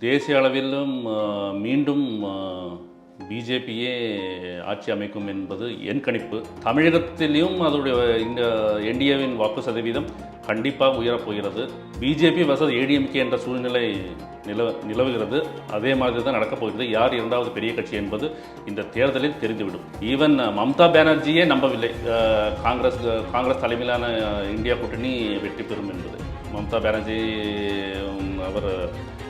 தேசிய அளவிலும் மீண்டும் பிஜேபியே ஆட்சி அமைக்கும் என்பது என் கணிப்பு. தமிழகத்திலும் அதோடைய இந்த என்டிஏவின் வாக்கு சதவீதம் கண்டிப்பாக உயரப்போகிறது. பிஜேபி வர்சஸ் ஏடிஎம்கே என்ற சூழ்நிலை நிலவுகிறது. அதே மாதிரி தான் நடக்கப் போகிறது. யார் இரண்டாவது பெரிய கட்சி என்பது இந்த தேர்தலில் தெரிந்துவிடும். ஈவன் மம்தா பானர்ஜியே நம்பவில்லை காங்கிரஸ் தலைமையிலான இந்தியா கூட்டணி வெற்றி பெறும் என்பது. மம்தா பானர்ஜி அவர்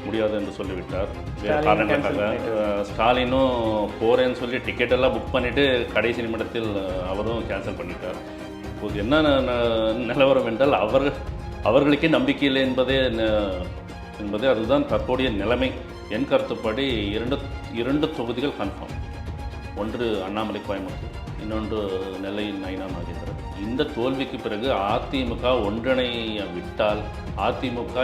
முடியாது என்று சொல்லிவிட்டார். வேறு காரணங்களுக்காக ஸ்டாலினும் போகிறேன்னு சொல்லி டிக்கெட்டெல்லாம் புக் பண்ணிவிட்டு கடைசி நிமிடத்தில் அவரும் கேன்சல் பண்ணிட்டார். இப்போது என்ன நிலவரம் என்றால் அவர்களுக்கே நம்பிக்கை இல்லை என்பதே அதுதான் தற்போதைய நிலைமை. என் கருத்துப்படி இரண்டு தொகுதிகள் கன்ஃபார்ம். ஒன்று அண்ணாமலை கோயம்புத்தூர், இன்னொன்று நெல்லை நயினா நாகேந்திரன். இந்த தோல்விக்கு பிறகு அதிமுக ஒன்றிணை விட்டால் அதிமுக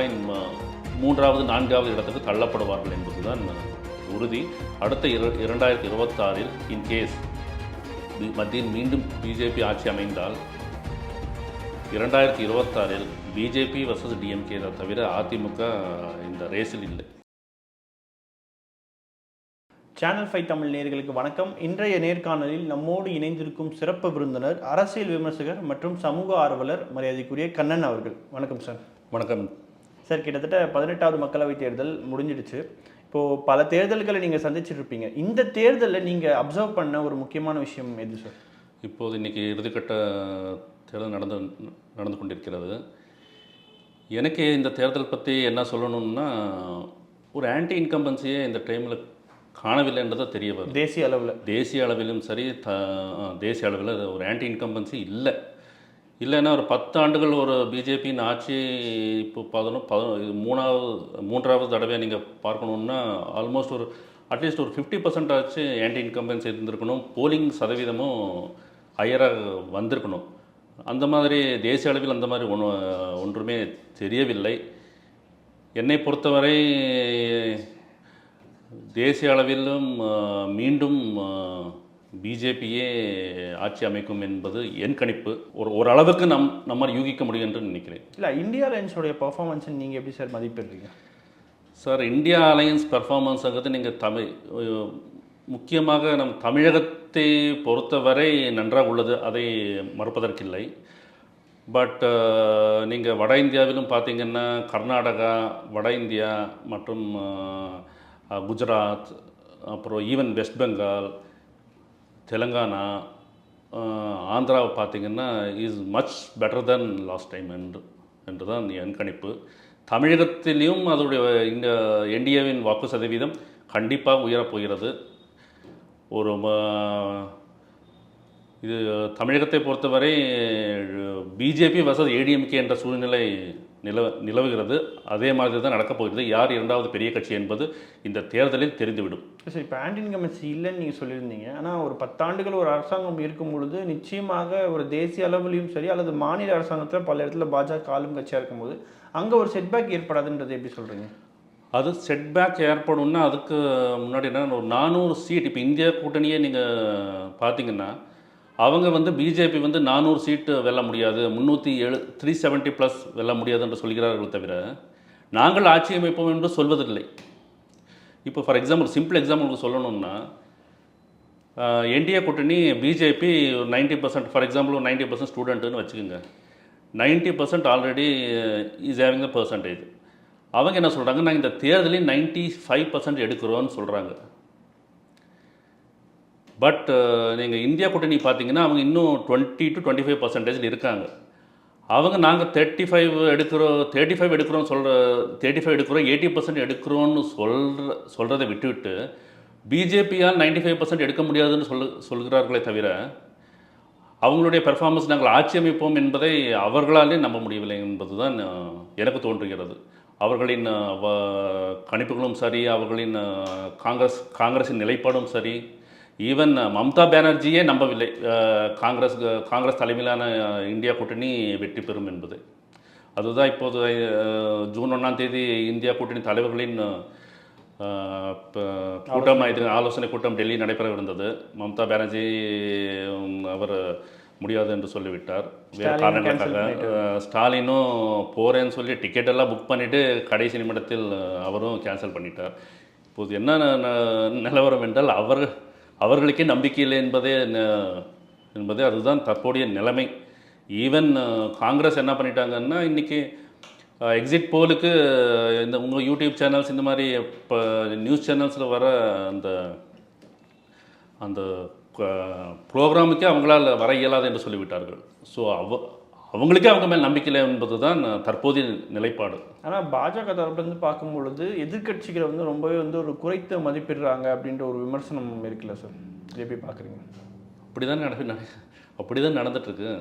மூன்றாவது நான்காவது இடத்துக்கு தள்ளப்படுவார்கள் என்பதுதான் உறுதி. அடுத்த 2026 இன்கேஸ் மத்தியில் மீண்டும் பிஜேபி ஆட்சி அமைந்தால் 2026 பிஜேபி வர்சஸ் டிஎம்கே தவிர அதிமுக இந்த ரேஸில் இல்லை. சேனல் 5 தமிழ் நேயர்களுக்கு வணக்கம். இன்றைய நேர்காணலில் நம்மோடு இணைந்திருக்கும் சிறப்பு விருந்தினர் அரசியல் விமர்சகர் மற்றும் சமூக ஆர்வலர் மரியாதைக்குரிய கண்ணன் அவர்கள். வணக்கம் சார். வணக்கம் சார். கிட்டத்தட்ட 18வது மக்களவைத் தேர்தல் முடிஞ்சிடுச்சு. இப்போது பல தேர்தல்களை நீங்கள் சந்திச்சிருப்பீங்க. இந்த தேர்தலில் நீங்கள் அப்சர்வ் பண்ண ஒரு முக்கியமான விஷயம் எது சார்? இப்போது இன்றைக்கி இறுதிக்கட்ட தேர்தல் நடந்து கொண்டிருக்கிறது. எனக்கு இந்த தேர்தல் பற்றி என்ன சொல்லணும்னா, ஒரு ஆன்டி இன்கம்பன்சியே இந்த டைமில் காணவில்லைன்றதை தெரிய வரும். தேசிய அளவிலும் சரி தேசிய அளவில் ஒரு ஆன்டி இன்கம்பன்சி இல்லைன்னா ஒரு 10 ஆண்டுகள் ஒரு பிஜேபியின் ஆட்சி இப்போ மூன்றாவது தடவையாக நீங்கள் பார்க்கணுன்னா ஆல்மோஸ்ட் அட்லீஸ்ட் ஒரு 50% ஆச்சு ஆன்டி இன்கம்பன்சி இருந்திருக்கணும். போலிங் சதவீதமும் ஹையராக வந்திருக்கணும். அந்த மாதிரி தேசிய அளவில் அந்த மாதிரி ஒன்றுமே தெரியவில்லை. என்னை பொறுத்தவரை தேசிய அளவிலும் மீண்டும் பிஜேபியே ஆட்சி அமைக்கும் என்பது என் கணிப்பு. ஓரளவுக்கு நம்மால் யூகிக்க முடியும் என்று நினைக்கிறேன். இல்லை, இந்தியா அலையன்ஸோடைய பர்ஃபார்மன்ஸ் நீங்கள் எப்படி சார் மதிப்பிடுறீங்க? சார், இந்தியா அலையன்ஸ் பர்ஃபார்மன்ஸுங்கிறது நீங்கள் முக்கியமாக நம் தமிழகத்தை பொறுத்தவரை நன்றாக உள்ளது, அதை மறுப்பதற்கில்லை. பட் நீங்கள் வட இந்தியாவிலும் பார்த்தீங்கன்னா கர்நாடகா, வட இந்தியா மற்றும் குஜராத், அப்புறம் ஈவன் வெஸ்ட் பெங்கால், தெலுங்கானா, ஆந்திராவை பார்த்திங்கன்னா is much better then last time என்று தான் என் கணிப்பு. தமிழகத்திலையும் அதோடைய இந்த என்டிஏவின் வாக்கு சதவீதம் கண்டிப்பாக உயரப்போகிறது. இது தமிழகத்தை பொறுத்தவரை பிஜேபி வர்சஸ் ஏடிஎம்கே என்ற சூழ்நிலை நிலவுகிறது. அதே மாதிரி தான் நடக்கப் போகிறது. யார் இரண்டாவது பெரிய கட்சி என்பது இந்த தேர்தலில் தெரிந்துவிடும். சரி, இப்போ ஆன்டி இன்கம்பன்சி இல்லைன்னு நீங்கள் சொல்லியிருந்தீங்க. ஆனால் ஒரு 10 ஆண்டுகள் ஒரு அரசாங்கம் இருக்கும் பொழுது நிச்சயமாக ஒரு தேசிய அளவிலையும் சரி அல்லது மாநில அரசாங்கத்தில் பல இடத்துல பாஜக ஆளும் கட்சியாக இருக்கும்போது அங்கே ஒரு செட்பேக் ஏற்படாதுன்றது எப்படி சொல்கிறீங்க? அது செட்பேக் ஏற்படும்னா அதுக்கு முன்னாடி என்ன, ஒரு 400 சீட் இப்போ இந்தியா கூட்டணியே நீங்கள் பார்த்தீங்கன்னா அவங்க பிஜேபி 400 சீட்டு வெல்ல முடியாது, 370 ப்ளஸ் வெல்ல முடியாது என்று சொல்கிறார்கள் தவிர நாங்கள் ஆட்சி அமைப்போம் என்று சொல்வதில்லை. இப்போ ஃபார் எக்ஸாம்பிள், சிம்பிள் எக்ஸாம்பிளுக்கு சொல்லணும்னா, என்டிஏ கூட்டணி பிஜேபி 90%, ஃபார் எக்ஸாம்பிள் 90% ஸ்டூடெண்ட்டுன்னு வச்சுக்கோங்க. 90% already is having the percentage. அவங்க என்ன சொல்கிறாங்க, நாங்கள் இந்த தேர்தலில் 95% எடுக்கிறோன்னு சொல்கிறாங்க. பட் நீங்கள் இந்தியா கூட்டணி பார்த்தீங்கன்னா அவங்க இன்னும் 20 to 25% இருக்காங்க. அவங்க நாங்கள் 35 எடுக்கிறோம் 35 எடுக்கிறோம் 80% எடுக்கிறோன்னு சொல்கிறத விட்டுவிட்டு பிஜேபியால் 95% எடுக்க முடியாதுன்னு சொல்கிறார்களே தவிர அவங்களுடைய பெர்ஃபார்மன்ஸ் நாங்கள் ஆட்சி அமைப்போம் என்பதை அவர்களாலே நம்ப முடியவில்லை என்பது தான் எனக்கு தோன்றுகிறது. அவர்களின் கணிப்புகளும் சரி, அவர்களின் காங்கிரஸின் நிலைப்பாடும் சரி, ஈவன் மம்தா பானர்ஜியே நம்பவில்லை காங்கிரஸ் தலைமையிலான இந்தியா கூட்டணி வெற்றி பெறும் என்பது. அதுதான் இப்போது ஜூன் 1ஆம் தேதி இந்தியா கூட்டணி தலைவர்களின் கூட்டம், ஆலோசனை கூட்டம் டெல்லி நடைபெறவிருந்தது. மம்தா பானர்ஜி அவர் முடியாது என்று சொல்லிவிட்டார். வேறு ஸ்டாலின் cancel காரணங்களுக்காக ஸ்டாலினும் போகிறேன்னு சொல்லி டிக்கெட் எல்லாம் புக் பண்ணிவிட்டு கடைசி நிமிடத்தில் அவரும் கேன்சல் பண்ணிட்டார். இப்போது என்ன நிலவரம் என்றால் அவர்களுக்கே நம்பிக்கை இல்லை என்பதே அதுதான் தற்போதைய நிலைமை. ஈவன் காங்கிரஸ் என்ன பண்ணிட்டாங்கன்னா இன்றைக்கி எக்ஸிட் போலுக்கு இந்த உங்கள் யூடியூப் சேனல்ஸ் இந்த மாதிரி இப்போ நியூஸ் சேனல்ஸில் வர அந்த ப்ரோக்ராமுக்கே அவங்களால் வர இயலாது என்று சொல்லிவிட்டார்கள். ஸோ அவங்களுக்கே அவங்க மேல் நம்பிக்கை இல்லை என்பது தான் தற்போதைய நிலைப்பாடு. ஆனால் பாஜக தரப்புலேருந்து பார்க்கும் பொழுது எதிர்க்கட்சிகளை வந்து ரொம்பவே வந்து ஒரு குறைத்து மதிப்பிடுறாங்க அப்படின்ற ஒரு விமர்சனம் இருக்குல்ல சார், இதை எப்படி பார்க்குறீங்க? அப்படி தான் நடந்துட்டுருக்கு.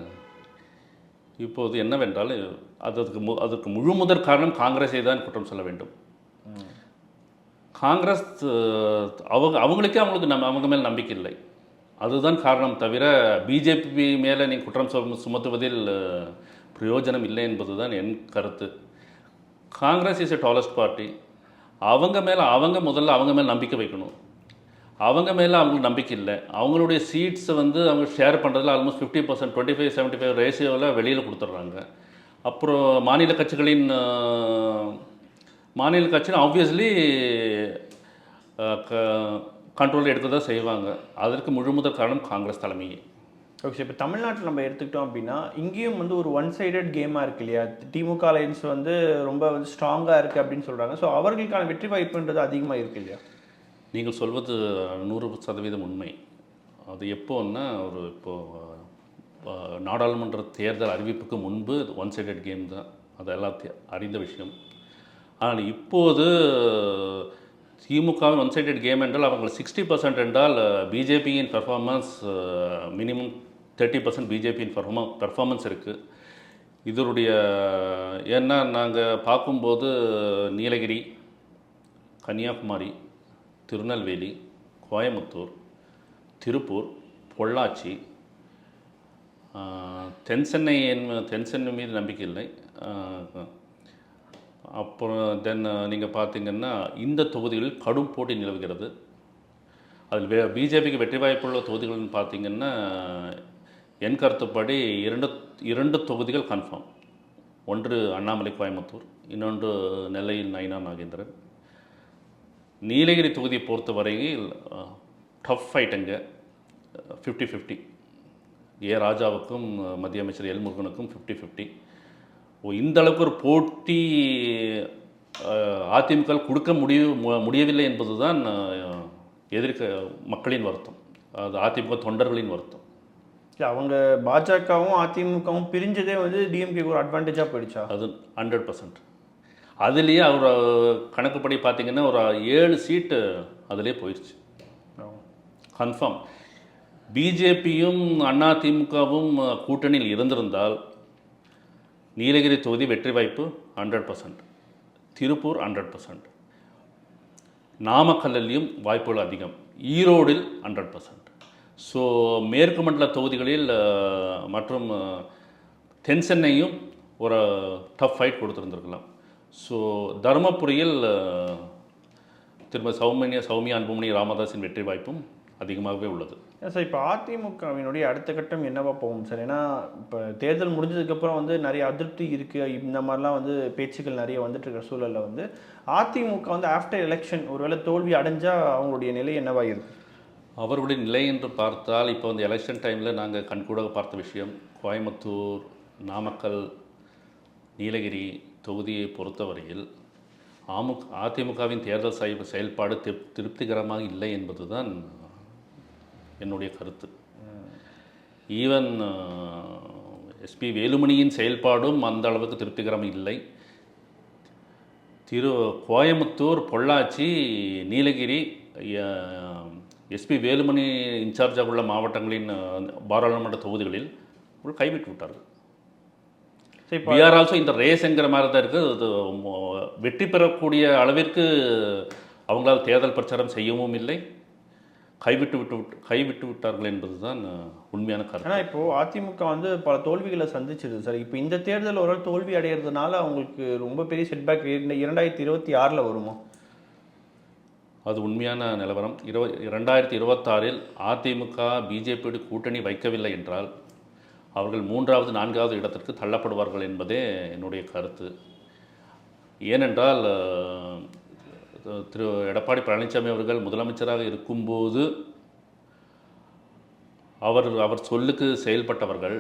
இப்போது என்னவென்றால் அதற்கு முழு முதற் காரணம் காங்கிரஸை தான் குற்றம் சொல்ல வேண்டும். காங்கிரஸ் அவங்களுக்கே அவங்க மேல் நம்பிக்கை இல்லை, அதுதான் காரணம். தவிர பிஜேபி மேலே நீங்கள் குற்றம் சுமத்துவதில் பிரயோஜனம் இல்லை என்பது தான் என் கருத்து. Congress is a tallest party. முதல்ல அவங்க மேலே நம்பிக்கை வைக்கணும். அவங்க மேலே அவங்களுக்கு நம்பிக்கை இல்லை. அவங்களுடைய சீட்ஸை வந்து அவங்க ஷேர் பண்ணுறதுல ஆல்மோஸ்ட் 50%, 25-75 ரேஷியோவில் வெளியில் கொடுத்துட்றாங்க. அப்புறம் மாநில கட்சிகள் ஆப்வியஸ்லி கண்ட்ரோல் எடுக்க தான் செய்வாங்க. அதற்கு முழு முதல் காரணம் காங்கிரஸ் தலைமையே. ஓகே, இப்போ தமிழ்நாட்டில் நம்ம எடுத்துக்கிட்டோம் அப்படின்னா இங்கேயும் வந்து ஒரு ஒன் சைடட் கேமாக இருக்கு இல்லையா? திமுக அலையன்ஸ் வந்து ரொம்ப வந்து ஸ்ட்ராங்காக இருக்குது அப்படின்னு சொல்கிறாங்க. ஸோ அவர்களுக்கான வெற்றி வாய்ப்புன்றது அதிகமாக இருக்குது இல்லையா? நீங்கள் சொல்வது 100% உண்மை. அது எப்போன்னா நாடாளுமன்ற தேர்தல் அறிவிப்புக்கு முன்பு ஒன் சைடட் கேம் தான், அது எல்லாத்தையும் அறிந்த விஷயம். ஆனால் இப்போது திமுகவின் ஒன் சைடட் கேம் என்றால் அவங்க 60% என்றால் பிஜேபியின் பெர்ஃபார்மன்ஸ் மினிமம் 30% பிஜேபியின் பெர்ஃபார்மன்ஸ் இருக்குது. இதனுடைய ஏன்னா நாங்கள் பார்க்கும்போது நீலகிரி, கன்னியாகுமரி, திருநெல்வேலி, கோயம்புத்தூர், திருப்பூர், பொள்ளாச்சி, தென் சென்னை மீது நம்பிக்கை இல்லை. அப்புறம் நீங்கள் பார்த்தீங்கன்னா இந்த தொகுதிகளில் கடும் போட்டி நிலவுகிறது. அதில் பிஜேபிக்கு வெற்றி வாய்ப்புள்ள தொகுதிகள்னு பார்த்தீங்கன்னா என் கருத்துப்படி இரண்டு தொகுதிகள் கன்ஃபார்ம். ஒன்று அண்ணாமலை கோயம்புத்தூர், இன்னொன்று நெல்லையில் நயினா நாகேந்திரன். நீலகிரி தொகுதியை பொறுத்தவரையில் டஃப் ஃபைட்டுங்க, 50-50. ராஜாவுக்கும் மத்திய அமைச்சர் எல் முருகனுக்கும் 50-50. இந்த அளவுக்கு ஒரு போட்டி அதிமுக கொடுக்க முடியவில்லை என்பது தான் மக்களின் வருத்தம், அது அதிமுக தொண்டர்களின் வருத்தம். இல்லை, அவங்க பாஜகவும் அதிமுகவும் பிரிஞ்சதே வந்து டிஎம்கேக்கு ஒரு அட்வான்டேஜாக போயிடுச்சா? அது 100%. அதுலேயே அவர் கணக்குப்படி பார்த்திங்கன்னா ஒரு 7 சீட்டு அதிலே போயிடுச்சு கன்ஃபார்ம். பிஜேபியும் அதிமுகவும் கூட்டணியில் இருந்திருந்தால் நீலகிரி தொகுதி வெற்றி வாய்ப்பு 100%, திருப்பூர் 100%, நாமக்கல்லையும் வாய்ப்புகள் அதிகம், ஈரோடில் 100%. ஸோ மேற்கு மண்டல தொகுதிகளில் மற்றும் தென் சென்னையும் ஒரு டஃப் ஃபைட் கொடுத்துருந்துருக்கலாம். ஸோ தருமபுரியில் திரும்ப சௌமியா அன்புமணி ராமதாஸின் வெற்றி வாய்ப்பும் அதிகமாகவே உள்ளது. சார், இப்போ அதிமுகவினுடைய அடுத்த கட்டம் என்னவா போகும் சார்? ஏன்னா இப்போ தேர்தல் முடிஞ்சதுக்கப்புறம் வந்து நிறைய அதிருப்தி இருக்குது, இந்த மாதிரிலாம் வந்து பேச்சுக்கள் நிறைய வந்துட்டு இருக்கிற சூழலில் வந்து அதிமுக வந்து ஆஃப்டர் எலெக்ஷன் ஒருவேளை தோல்வி அடைஞ்சால் அவங்களுடைய நிலை என்னவாக இருக்கும்? அவர்களுடைய நிலை என்று பார்த்தால் இப்போ வந்து எலெக்ஷன் டைமில் நாங்கள் கண்கூட பார்த்த விஷயம், கோயம்புத்தூர், நாமக்கல், நீலகிரி தொகுதியை பொறுத்தவரையில் அதிமுகவின் தேர்தல் செயல்பாடு திருப்திகரமாக இல்லை என்பது தான் என்னுடைய கருத்து. ஈவன் எஸ்பி வேலுமணியின் செயல்பாடும் அந்த அளவுக்கு திருப்திகரம் இல்லை. கோயம்புத்தூர், பொள்ளாச்சி, நீலகிரி எஸ்பி வேலுமணி இன்சார்ஜாக உள்ள மாவட்டங்களின் பாராளுமன்ற தொகுதிகளில் கைவிட்டு விட்டார்கள். We are also in the race என்கிற மாதிரி தான் இருக்குது. வெற்றி பெறக்கூடிய அளவிற்கு அவங்களால் தேர்தல் பிரச்சாரம் செய்யவும் இல்லை, கைவிட்டு விட்டார்கள் என்பது தான் உண்மையான கருத்து. ஆனால் இப்போது அதிமுக வந்து பல தோல்விகளை சந்திச்சிருது சார். இப்போ இந்த தேர்தல் ஒரு தோல்வி அடைகிறதுனால அவங்களுக்கு ரொம்ப பெரிய செட்பேக் 2026 வருமா? அது உண்மையான நிலவரம். 2026 அதிமுக பிஜேபியோடு கூட்டணி வைக்கவில்லை என்றால் அவர்கள் 3வது 4வது இடத்திற்கு தள்ளப்படுவார்கள் என்பதே என்னுடைய கருத்து. ஏனென்றால் திரு எடப்பாடி பழனிசாமி அவர்கள் முதலமைச்சராக இருக்கும்போது அவர் சொல்லுக்கு செயல்பட்டவர்கள்,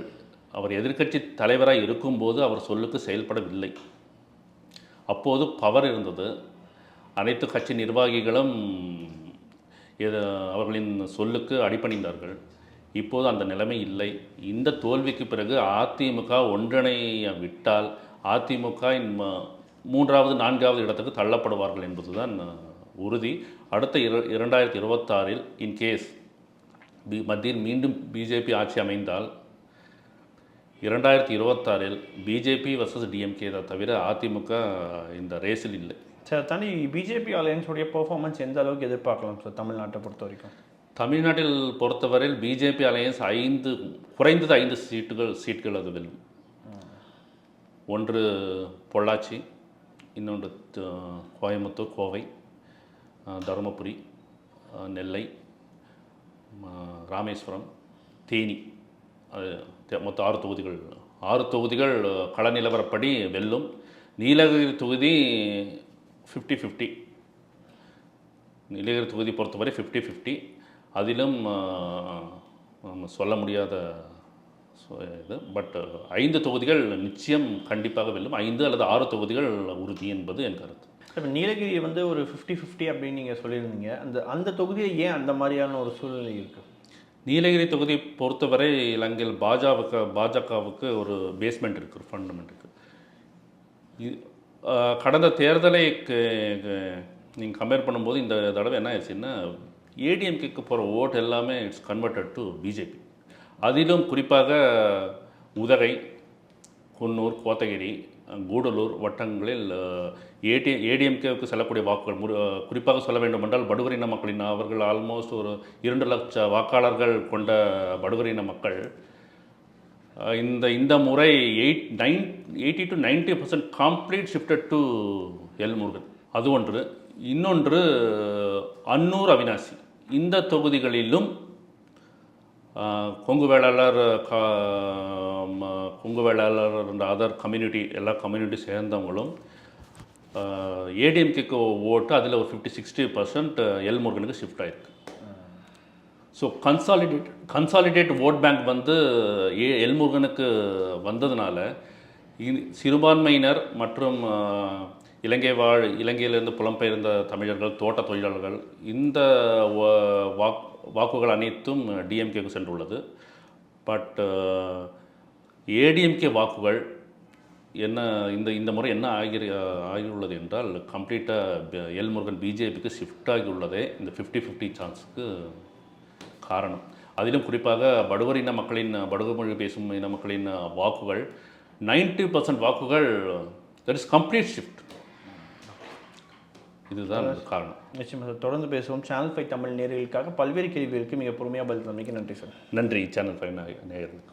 அவர் எதிர்க்கட்சி தலைவராக இருக்கும்போது அவர் சொல்லுக்கு செயல்படவில்லை. அப்போது பவர் இருந்தது. அனைத்து கட்சி நிர்வாகிகளும் அவர்களின் சொல்லுக்கு அடிபணிந்தார்கள். இப்போது அந்த நிலைமை இல்லை. இந்த தோல்விக்கு பிறகு அதிமுக ஒன்றிணைய விட்டால் அதிமுக 3வது 4வது இடத்துக்கு தள்ளப்படுவார்கள் என்பதுதான் உறுதி. அடுத்த 2026இல் இன்கேஸ் மத்தியில் மீண்டும் பிஜேபி ஆட்சி அமைந்தால் 2026இல் பிஜேபி வர்சஸ் டிஎம்கே தவிர அதிமுக இந்த ரேஸில் இல்லை. சார் தாண்டி பிஜேபி அலையன்ஸுடைய பெர்ஃபார்மன்ஸ் எந்த அளவுக்கு எதிர்பார்க்கலாம் சார் தமிழ்நாட்டை பொறுத்த வரைக்கும்? தமிழ்நாட்டில் பொறுத்தவரையில் பிஜேபி அலையன்ஸ் குறைந்தது 5 சீட்டுகள் அது வெல்லும். ஒன்று பொள்ளாச்சி, இன்னொன்று கோயம்புத்தூர், கோவை, தருமபுரி, நெல்லை, ராமேஸ்வரம், தேனி, மொத்தம் 6 தொகுதிகள். 6 தொகுதிகள் கள நிலவரப்படி வெல்லும். நீலகிரி தொகுதி 50-50. நீலகிரி தொகுதி பொறுத்தவரை 50-50. அதிலும் சொல்ல முடியாத இது. பட் 5 தொகுதிகள் நிச்சயம் கண்டிப்பாக வெல்லும். 5 அல்லது 6 தொகுதிகள் உறுதி என்பது என் கருத்து. இப்போ நீலகிரி ஒரு 50-50 அப்படின்னு நீங்கள் சொல்லியிருந்தீங்க. அந்த தொகுதியில் ஏன் அந்த மாதிரியான ஒரு சூழ்நிலை இருக்குது? நீலகிரி தொகுதி பொறுத்தவரை இலங்கையில் பாஜகவுக்கு ஒரு பேஸ்மெண்ட் இருக்குது, ஒரு ஃபண்டமெண்ட் இருக்குது. கடந்த தேர்தலை நீங்கள் கம்பேர் பண்ணும்போது இந்த தடவை என்ன ஆயிடுச்சுன்னா, ஏடிஎம்கேக்கு போகிற ஓட் எல்லாமே இட்ஸ் கன்வெர்டட் டு பிஜேபி. அதிலும் குறிப்பாக உதகை, குன்னூர், கோத்தகிரி, கூடலூர் வட்டங்களில் ஏடிஎம்கேவுக்கு செல்லக்கூடிய வாக்குகள், குறிப்பாக சொல்ல வேண்டுமென்றால் படுகரின மக்களின், அவர்கள் ஆல்மோஸ்ட் ஒரு 2 லட்சம் வாக்காளர்கள் கொண்ட படுகரின மக்கள் இந்த முறை 80 to 90% complete shifted to L Murugan. அது ஒன்று. இன்னொன்று அன்னூர், அவினாசி இந்த தொகுதிகளிலும் கொங்கு வேளாளர் அதர் கம்யூனிட்டி, எல்லா கம்யூனிட்டி சேர்ந்தவங்களும் ஏடிஎம்கேக்கு ஓட்டு அதில் ஒரு 50-60% எல் முருகனுக்கு ஷிஃப்ட் ஆகிருக்கு. So consolidate vote bank L முருகனுக்கு வந்ததுனால சிறுபான்மையினர் மற்றும் இலங்கையிலிருந்து புலம்பெயர்ந்த தமிழர்கள், தோட்ட தொழிலாளர்கள், இந்த வாக்குகள் அனைத்தும் டிஎம்கேக்கு சென்றுள்ளது. பட் ஏடிஎம்கே வாக்குகள் என்ன இந்த முறை என்ன ஆகியுள்ளது என்றால், கம்ப்ளீட்டாக எல் முருகன் பிஜேபிக்கு ஷிஃப்ட் ஆகியுள்ளதே இந்த 50-50 சான்ஸுக்கு காரணம். அதிலும் குறிப்பாக படுகர் இன மக்களின், படுகர் மொழி பேசும் இன மக்களின் வாக்குகள் 90% வாக்குகள் தட் இஸ் கம்ப்ளீட் ஷிஃப்ட். இதுதான் காரணம். நிச்சயமாக சார், தொடர்ந்து பேசுவோம். சேனல் 5 தமிழ் நேயர்களுக்காக பல்வேறு கேள்விகளுக்கு மிக பொறுமையாக பதில் தந்தமைக்கு நன்றி சார். நன்றி சேனல் 5 நேயர்களுக்கு.